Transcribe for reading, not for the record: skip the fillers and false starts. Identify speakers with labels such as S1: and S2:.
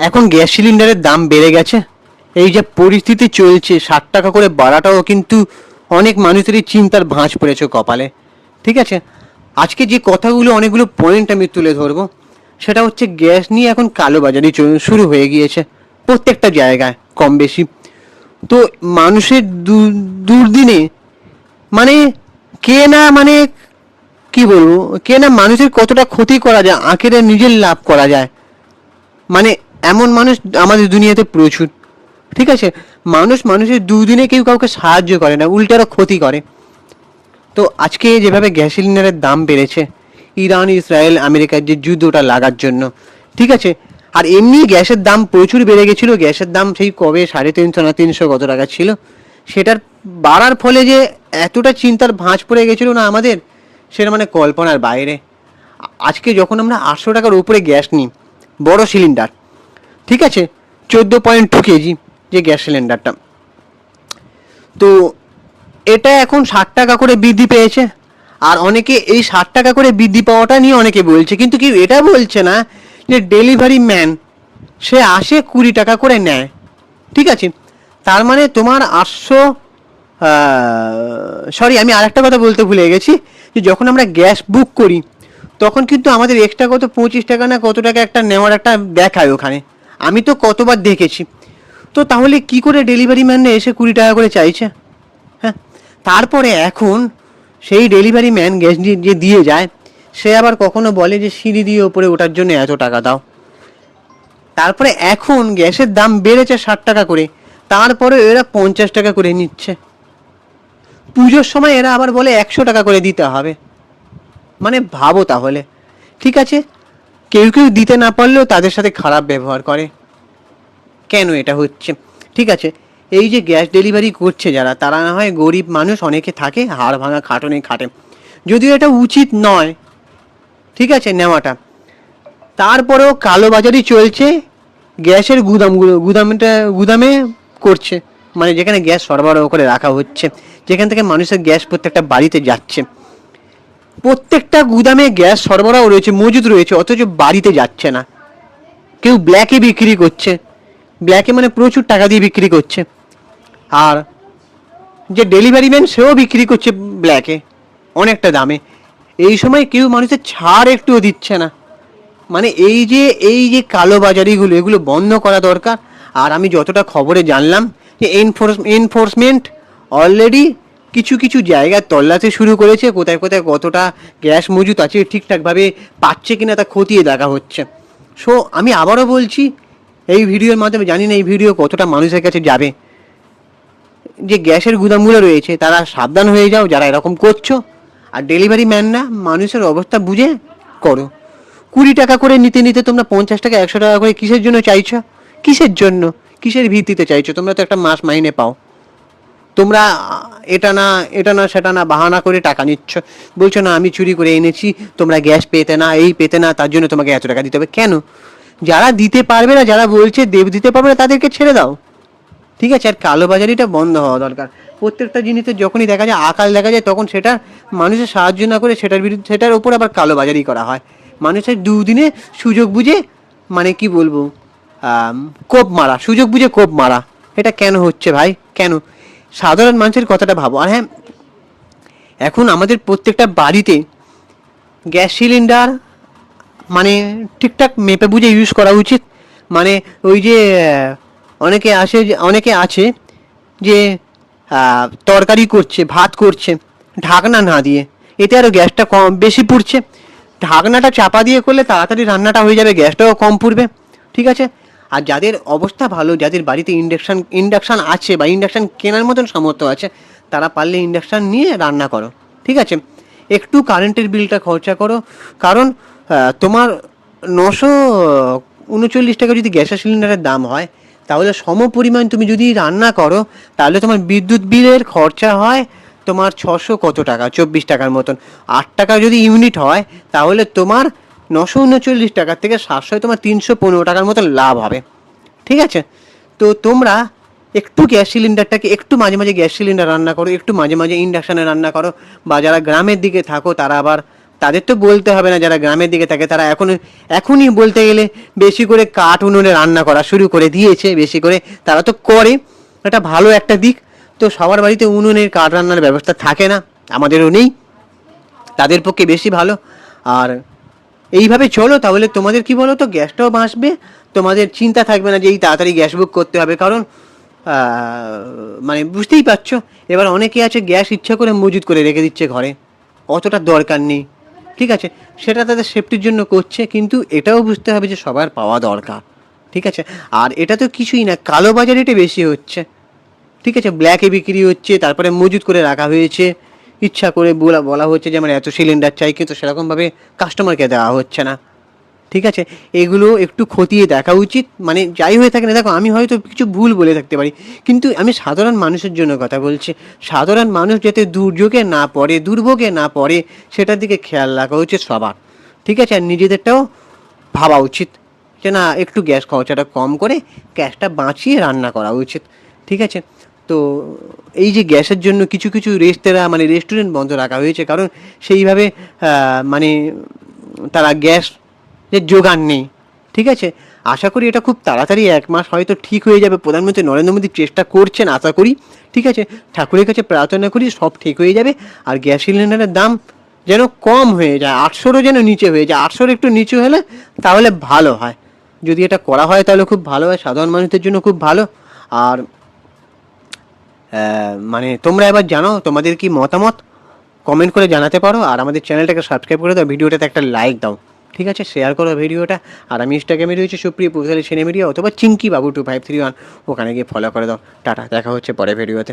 S1: এখন গ্যাস সিলিন্ডারের দাম বেড়ে গেছে। এই যে পরিস্থিতি চলছে, 60 টাকা করে বাড়াটাও কিন্তু অনেক মানুষেরই চিন্তার ভাঁজ পড়েছে কপালে। ঠিক আছে, আজকে যে কথাগুলো অনেকগুলো পয়েন্ট আমি তুলে ধরবো, সেটা হচ্ছে গ্যাস নিয়ে এখন কালোবাজারি শুরু হয়ে গিয়েছে প্রত্যেকটা জায়গায় কম বেশি। তো মানুষের দুর্দিনে মানে কে না মানে কি বলবো, কে না মানুষের কতটা ক্ষতি করা যায়, আখেরে নিজের লাভ করা যায়, মানে এমন মানুষ আমাদের দুনিয়াতে প্রচুর। ঠিক আছে, মানুষের দুদিনে কেউ কাউকে সাহায্য করে না, উল্টারও ক্ষতি করে। তো আজকে যেভাবে গ্যাস সিলিন্ডারের দাম বেড়েছে, ইরান ইসরায়েল আমেরিকার যে যুদ্ধটা লাগার জন্য, ঠিক আছে, আর এমনি গ্যাসের দাম প্রচুর বেড়ে গেছিলো। গ্যাসের দাম সেই কবে 350 না 300 কত টাকা ছিল, সেটার বাড়ার ফলে যে এতটা চিন্তার ভাঁজ পড়ে গেছিলো না আমাদের, সেটা মানে কল্পনার বাইরে। আজকে যখন আমরা 800 টাকার উপরে গ্যাস নিই, বড় সিলিন্ডার, ঠিক আছে, 14.2 কেজি যে গ্যাস সিলিন্ডারটা, তো এটা এখন 60 টাকা করে বৃদ্ধি পেয়েছে। আর অনেকে এই 60 টাকা করে বৃদ্ধি পাওয়াটা নিয়ে অনেকে বলছে, কিন্তু কেউ এটা বলছে না যে ডেলিভারি ম্যান সে আসে 20 টাকা করে নেয়। ঠিক আছে, তার মানে তোমার 800, সরি আমি আরেকটা কথা বলতে ভুলে গেছি, যে যখন আমরা গ্যাস বুক করি তখন কিন্তু আমাদের এক্সট্রা কত 25 টাকা না কত টাকা একটা নেওয়ার একটা দেখায় ওখানে, আমি তো কতবার দেখেছি। তো তাহলে কি করে ডেলিভারি ম্যান এসে 20 টাকা করে চাইছে? হ্যাঁ, তারপরে এখন সেই ডেলিভারি ম্যান গ্যাস যে দিয়ে যায়, সে আবার কখনো বলে যে সিঁড়ি দিয়ে ওপরে ওঠার জন্য এত টাকা দাও। তারপরে এখন গ্যাসের দাম বেড়েছে 60 টাকা করে, তারপরে এরা 50 টাকা করে নিচ্ছে। পুজোর সময় এরা আবার বলে 100 টাকা করে দিতে হবে। মানে ভাবো তাহলে। ঠিক আছে, কেউ কেউ দিতে না পারলেও তাদের সাথে খারাপ ব্যবহার করে, কেন এটা হচ্ছে? ঠিক আছে, এই যে গ্যাস ডেলিভারি করছে যারা, তারা না হয় গরিব মানুষ, অনেকে থাকে হাড় ভাঙা খাটুনি খাটে, যদিও এটা উচিত নয়, ঠিক আছে, নেওয়াটা। তারপরেও কালোবাজারি চলছে, গ্যাসের গুদামে করছে, মানে যেখানে গ্যাস সরবরাহ করে রাখা হচ্ছে, যেখান থেকে মানুষের গ্যাস প্রত্যেকটা বাড়িতে যাচ্ছে, প্রত্যেকটা গুদামে গ্যাস সরবরাহ রয়েছে, মজুদ রয়েছে, অথচ বাড়িতে যাচ্ছে না। কেউ ব্ল্যাকে বিক্রি করছে, ব্ল্যাকে মানে প্রচুর টাকা দিয়ে বিক্রি করছে। আর যে ডেলিভারি ম্যান সেও বিক্রি করছে ব্ল্যাকে অনেকটা দামে। এই সময় কেউ মানুষের ছাড় একটুও দিচ্ছে না। মানে এই যে কালোবাজারিগুলো, এগুলো বন্ধ করা দরকার। আর আমি যতটা খবরে জানলাম যে এনফোর্সমেন্ট অলরেডি কিছু কিছু জায়গায় তল্লাশি শুরু করেছে, কোথায় কোথায় কতটা গ্যাস মজুত আছে ঠিকঠাকভাবে পাচ্ছে কিনা তা খতিয়ে দেখা হচ্ছে। সো আমি আবারও বলছি এই ভিডিওর মাধ্যমে, জানি না এই ভিডিও কতটা মানুষের কাছে যাবে, যে গ্যাসের গুদামগুলো রয়েছে তারা সাবধান হয়ে যাও যারা এরকম করছো। আর ডেলিভারি ম্যান না, মানুষের অবস্থা বুঝে করো। 20 টাকা করে নিতে নিতে তোমরা 50 টাকা 100 টাকা করে কিসের জন্য চাইছো? কিসের জন্য, কিসের ভিত্তিতে চাইছো? তোমরা তো একটা মাস মাইনে পাও, তোমরা এটা না সেটা না বাহানা করে টাকা নিচ্ছ, বলছো না আমি চুরি করে এনেছি, তোমরা গ্যাস পেতে না, এই পেতে না, তার জন্য তোমাকে এত টাকা দিতে হবে। কেন? যারা দিতে পারবে না, যারা বলছে দিতে পারবে না, তাদেরকে ছেড়ে দাও। ঠিক আছে, আর কালোবাজারিটা বন্ধ হওয়া দরকার। প্রত্যেকটা জিনিসের যখনই দেখা যায় আকাল দেখা যায়, তখন সেটা মানুষের সাহায্য না করে সেটার উপর আবার কালোবাজারি করা হয়। মানুষের দুদিনে সুযোগ বুঝে, মানে কি বলবো, কোপ মারা, সুযোগ বুঝে কোপ মারা। এটা কেন হচ্ছে ভাই, কেন? সাধারণ মানুষের কথাটা ভাবো। আর হ্যাঁ, এখন আমাদের প্রত্যেকটা বাড়িতে গ্যাস সিলিন্ডার মানে ঠিকঠাক মেপে বুঝে ইউজ করা উচিত। মানে ওই যে অনেকে আছে যে তরকারি করছে, ভাত করছে ঢাকনা না দিয়ে, এতে আরও গ্যাসটা কম বেশি পুড়ছে। ঢাকনাটা চাপা দিয়ে করলে তাড়াতাড়ি রান্নাটা হয়ে যাবে, গ্যাসটাও কম পুড়বে। ঠিক আছে, আর যাদের অবস্থা ভালো, যাদের বাড়িতে ইন্ডাকশান আছে বা ইন্ডাকশান কেনার মতন সামর্থ্য আছে, তারা পারলে ইন্ডাকশান নিয়ে রান্না করো। ঠিক আছে, একটু কারেন্টের বিলটা খরচা করো, কারণ তোমার 939 টাকা যদি গ্যাসের সিলিন্ডারের দাম হয়, তাহলে সম পরিমাণ তুমি যদি রান্না করো, তাহলে তোমার বিদ্যুৎ বিলের খরচা হয় তোমার 600 কত টাকা, 24 টাকার মতন। 8 টাকা যদি ইউনিট হয়, তাহলে তোমার 939 টাকার থেকে 700, তোমার 315 টাকার মতন লাভ হবে। ঠিক আছে, তো তোমরা একটু গ্যাস সিলিন্ডারটাকে, একটু মাঝে মাঝে গ্যাস সিলিন্ডার রান্না করো, একটু মাঝে মাঝে ইন্ডাকশানে রান্না করো। বা যারা গ্রামের দিকে থাকো, তারা আবার তাদের তো বলতে হবে না, যারা গ্রামের দিকে থাকে তারা এখনই বলতে গেলে বেশি করে কাঠ উনুনে রান্না করা শুরু করে দিয়েছে, বেশি করে তারা তো করে, এটা ভালো একটা দিক। তো সবার বাড়িতে উনুনের কাঠ রান্নার ব্যবস্থা থাকে না, আমাদেরও নেই, তাদের পক্ষে বেশি ভালো। আর এইভাবে চলো তাহলে তোমাদের কি বলো তো, গ্যাসটাও বাঁচবে, তোমাদের চিন্তা থাকবে না যে এই তাড়াতাড়ি গ্যাস বুক করতে হবে, কারণ মানে বুঝতেই পারছো, এবার অনেকে আছে গ্যাস ইচ্ছা করে মজুত করে রেখে দিচ্ছে ঘরে, অতটা দরকার নেই, ঠিক আছে, সেটা তাদের সেফটির জন্য করছে, কিন্তু এটাও বুঝতে হবে যে সবার পাওয়া দরকার, ঠিক আছে। আর এটা তো কিছুই না, কালো বাজার এটা বেশি হচ্ছে, ঠিক আছে, ব্ল্যাকে বিক্রি হচ্ছে, তারপরে মজুত করে রাখা হয়েছে, ইচ্ছা করে বলা হচ্ছে যে আমার এত সিলিন্ডার চাই, কিন্তু সেরকমভাবে কাস্টমারকে দেওয়া হচ্ছে না, ঠিক আছে। এগুলো একটু খতিয়ে দেখা উচিত, মানে যাই হয়ে থাকে না, দেখো আমি হয়তো কিছু ভুল বলে থাকতে পারি, কিন্তু আমি সাধারণ মানুষের জন্য কথা বলছি, সাধারণ মানুষ যাতে দুর্যোগে না পড়ে, দুর্ভোগে না পড়ে, সেটার দিকে খেয়াল রাখা উচিত সবার, ঠিক আছে। আর নিজেদেরটাও ভাবা উচিত যে না, একটু গ্যাস খরচাটা কম করে গ্যাসটা বাঁচিয়ে রান্না করা উচিত, ঠিক আছে। তো এই যে গ্যাসের জন্য কিছু কিছু রেস্তোরাঁ মানে রেস্টুরেন্ট বন্ধ রাখা হয়েছে, কারণ সেইভাবে মানে তারা গ্যাস যে জোগান নেই, ঠিক আছে। আশা করি এটা খুব তাড়াতাড়ি 1 মাস হয়তো ঠিক হয়ে যাবে, প্রধানমন্ত্রী নরেন্দ্র মোদী চেষ্টা করছেন, আশা করি, ঠিক আছে। ঠাকুরের কাছে প্রার্থনা করি সব ঠিক হয়ে যাবে, আর গ্যাস সিলিন্ডারের দাম যেন কম হয়ে যায়, 800-ও যেন নিচে হয়ে যায়, 800-র একটু নিচে হলে তাহলে ভালো হয়, যদি এটা করা হয় তাহলে খুব ভালো হয়, সাধারণ মানুষদের জন্য খুব ভালো। আর মানে তোমরা এবার জানো তোমাদের কি মতামত, কমেন্ট করে জানাতে পারো, আর আমাদের চ্যানেলটাকে সাবস্ক্রাইব করে দাও, ভিডিওটাতে একটা লাইক দাও, ঠিক আছে, শেয়ার করো ভিডিওটা। আর আমি ইনস্টাগ্রামে রয়েছে সুপ্রিয় পুজালি সিনে মিডিয়া, অথবা চিঙ্কি বাবু 2531, ওখানে গিয়ে ফলো করে দাও। টাটা, দেখা হচ্ছে পরে ভিডিওতে।